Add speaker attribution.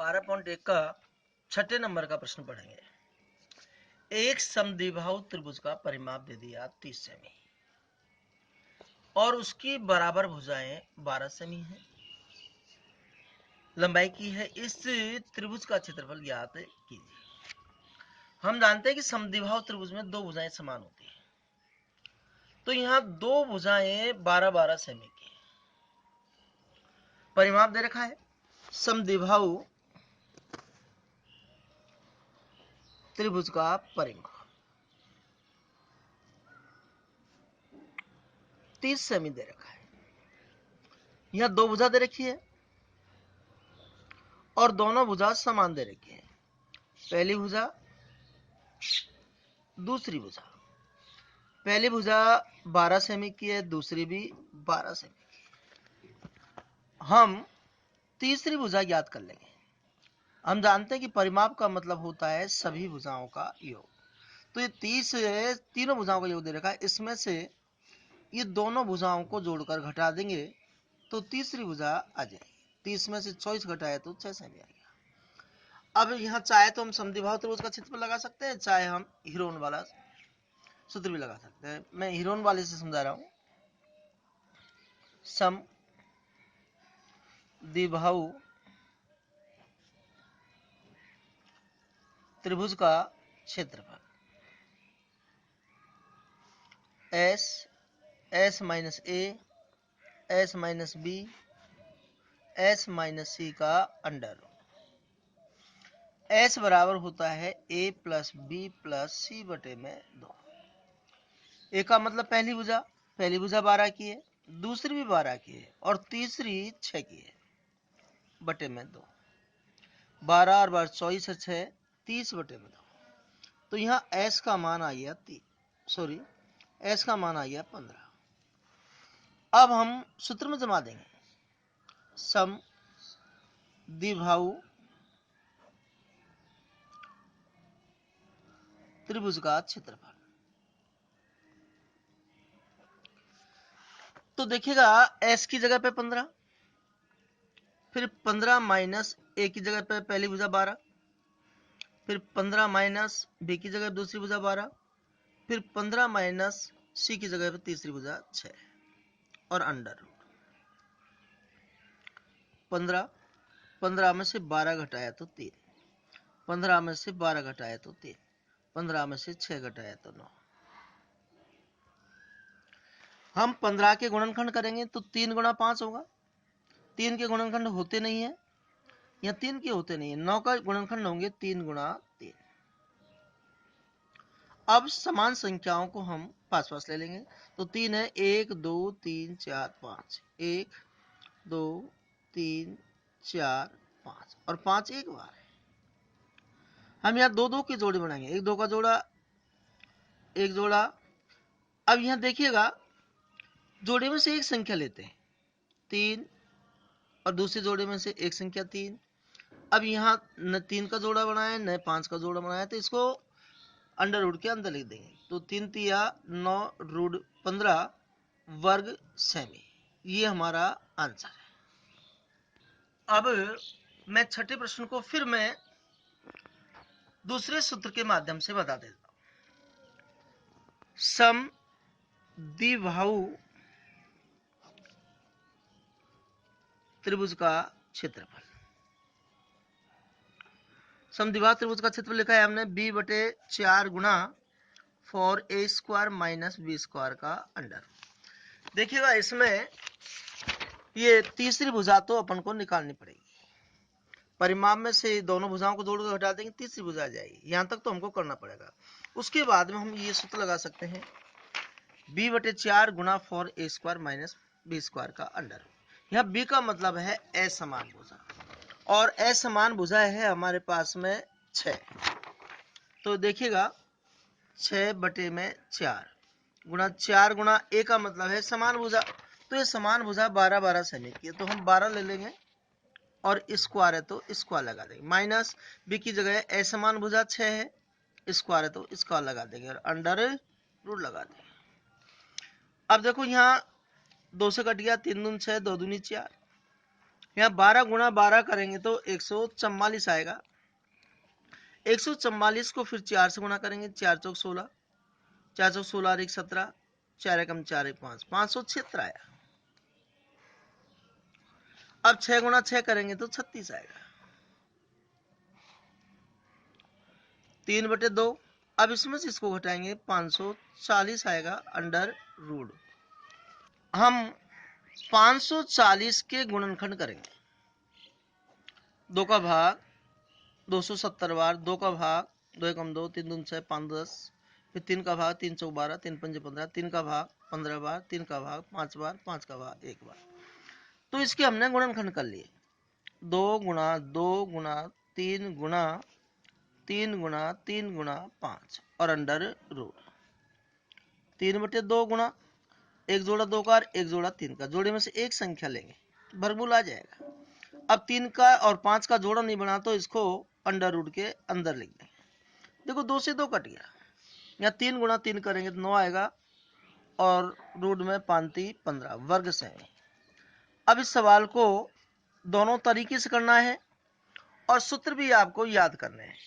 Speaker 1: 12.1 का छठे नंबर का प्रश्न पढ़ेंगे। एक समद्विबाहु त्रिभुज का परिमाप दे दिया 30 सेमी और उसकी बराबर भुजाएं 12 सेमी हैं, लंबाई की है। इस त्रिभुज का क्षेत्रफल ज्ञात कीजिए। हम जानते हैं कि समद्विबाहु त्रिभुज में दो भुजाएं समान होती हैं, तो यहाँ दो भुजाएं 12-12 सेमी की। परिमाप दे रखा है समद्विबाहु त्रिभुज का परिमाप 30 सेमी दे रखा है। यहाँ दो भुजा दे रखी है और दोनों भुजा समान दे रखी है। पहली भुजा, दूसरी भुजा। पहली भुजा 12 सेमी की है, दूसरी भी 12 सेमी की। हम तीसरी भुजा ज्ञात कर लेंगे। हम जानते हैं कि परिमाप का मतलब होता है सभी भुजाओं का योग। तो ये तीनों भुजाओं का योग दे रखा है, इसमें से ये दोनों भुजाओं को जोड़कर घटा देंगे तो तीसरी भुजा आ जाएगी। 30 में से 24 घटाए तो 6 सेमी आ गया। अब यहाँ चाहे तो हम समद्विबाहु त्रिभुज का क्षेत्रफल लगा सकते हैं, चाहे हम हीरोन वाला सूत्र भी लगा सकते हैं। मैं हीरोन वाले से समझा रहा हूं। समद्विबाहु त्रिभुज का क्षेत्रफल S minus A, S minus B, S minus C का अंडर। एस बराबर होता है A plus B plus C बटे में 2। ए का मतलब पहली भुजा 12 की है, दूसरी भी 12 की है और तीसरी 6 की है, बटे में 2। 12 और 12 24 है, 6 30 बटे में 2। तो यहाँ एस का मान आ गया एस का मान आ गया 15। अब हम सूत्र में जमा देंगे समद्विबाहु त्रिभुज का क्षेत्रफल। तो देखिएगा एस की जगह पे 15, फिर 15 माइनस ए की जगह पे पहली भुजा 12, फिर 15 माइनस बी की जगह दूसरी भुजा 12, फिर 15 माइनस सी की जगह पे तीसरी भुजा 6 और अंडर रूट 15 में से 12 घटाया तो 3, 15 में से 12 घटाया तो 3, 15 में से 6 घटाया तो 9। हम 15 के गुणनखंड करेंगे तो 3 गुणा 5 होगा। 3 के गुणनखंड होते नहीं है, या 3 के होते नहीं है। 9 का गुणनखंड होंगे 3 गुणा 3। अब समान संख्याओं को हम पास पास ले लेंगे तो 3 है 1 2 3 4 5, 1 2 3 4 5 और 5 एक बार है। हम यहाँ 2 2 की जोड़ी बनाएंगे, 1 2 का जोड़ा, 1 जोड़ा। अब यहाँ देखिएगा जोड़े में से एक संख्या लेते हैं 3 और दूसरे जोड़े में से एक संख्या 3। अब यहाँ न 3 का जोड़ा बनाया न 5 का जोड़ा बनाया, तो इसको अंडर रूट के अंदर लिख देंगे। तो 3 तिया 9 रूट 15 वर्ग सेमी, ये हमारा आंसर है। अब मैं छठे प्रश्न को फिर मैं दूसरे सूत्र के माध्यम से बता देता हूं। समद्विबाहु त्रिभुज का क्षेत्रफल। समद्विबाहु त्रिभुज का क्षेत्रफल लिखा है हमने b बटे 4 गुणा 4a square minus B square का अंडर। देखिएगा इसमें ये तीसरी भुजा तो अपन को निकालनी पड़ेगी। परिमाप में से दोनों भुजाओं को जोड़कर घटा देंगे, तीसरी भुजा आ जाएगी। यहां तक तो हमको करना पड़ेगा। उसके बाद में हम ये सूत्र लगा सकते हैं b बटे 4 गुणा 4a square minus B square का अंडर। यहाँ b का मतलब है असमान भुजा और असमान भुजा है हमारे पास में 6। तो देखिएगा 6 बटे में 4 गुणा 4 गुणा a का मतलब है समान भुजा। तो ये समान भुजा 12-12 सेमी की है, तो हम 12 ले लेंगे और स्क्वायर है तो स्क्वायर लगा देंगे। माइनस बी की जगह असमान भुजा 6 है, स्क्वायर है तो स्क्वायर लगा देंगे और अंडर रूट लगा देंगे। अब देखो यहाँ 2 से कट गया, 3 दूनी 6, 2 दूनी 4, यहाँ 12 गुणा 12 करेंगे तो 144 आएगा। 144 को फिर 4 से गुणा करेंगे, 4 चौक 16, 4 चौक 16 और 1 17, 4 एकम 4 एक 5, 576 आया। अब 6 गुणा 6 करेंगे तो 36 आएगा। 3/2। अब इसमें से इसको घटाएंगे, 540 आएगा अंडर रूट। हम 540 के गुणनखंड करेंगे। 2 का भाग 270 बार, 2 का भाग 2 एकम 2, 3 दूनी 6, 5 10, फिर 3 का भाग 3 चौक 12, 3 पंजे 15, 3 का भाग 15 बार, 3 का भाग 5 बार, 5 का भाग 1 बार। तो इसके हमने गुणनखंड कर लिए। 2 गुणा 2 गुणा 3 गुणा 3 गुणा 3 गुणा 5 और अंडर रूट 3/2 गुणा एक जोड़ा 2 का और एक जोड़ा 3 का, जोड़े में से एक संख्या लेंगे, वर्गमूल आ जाएगा। अब 3 का और 5 का जोड़ा नहीं बना तो इसको अंडर रूट के अंदर लिख देंगे। देखो 2 से 2 कट गया, यहाँ 3 गुणा 3 करेंगे तो 9 आएगा और रूट में 5 15 वर्ग से। अब इस सवाल को दोनों तरीके से करना है और सूत्र भी आपको याद करने हैं।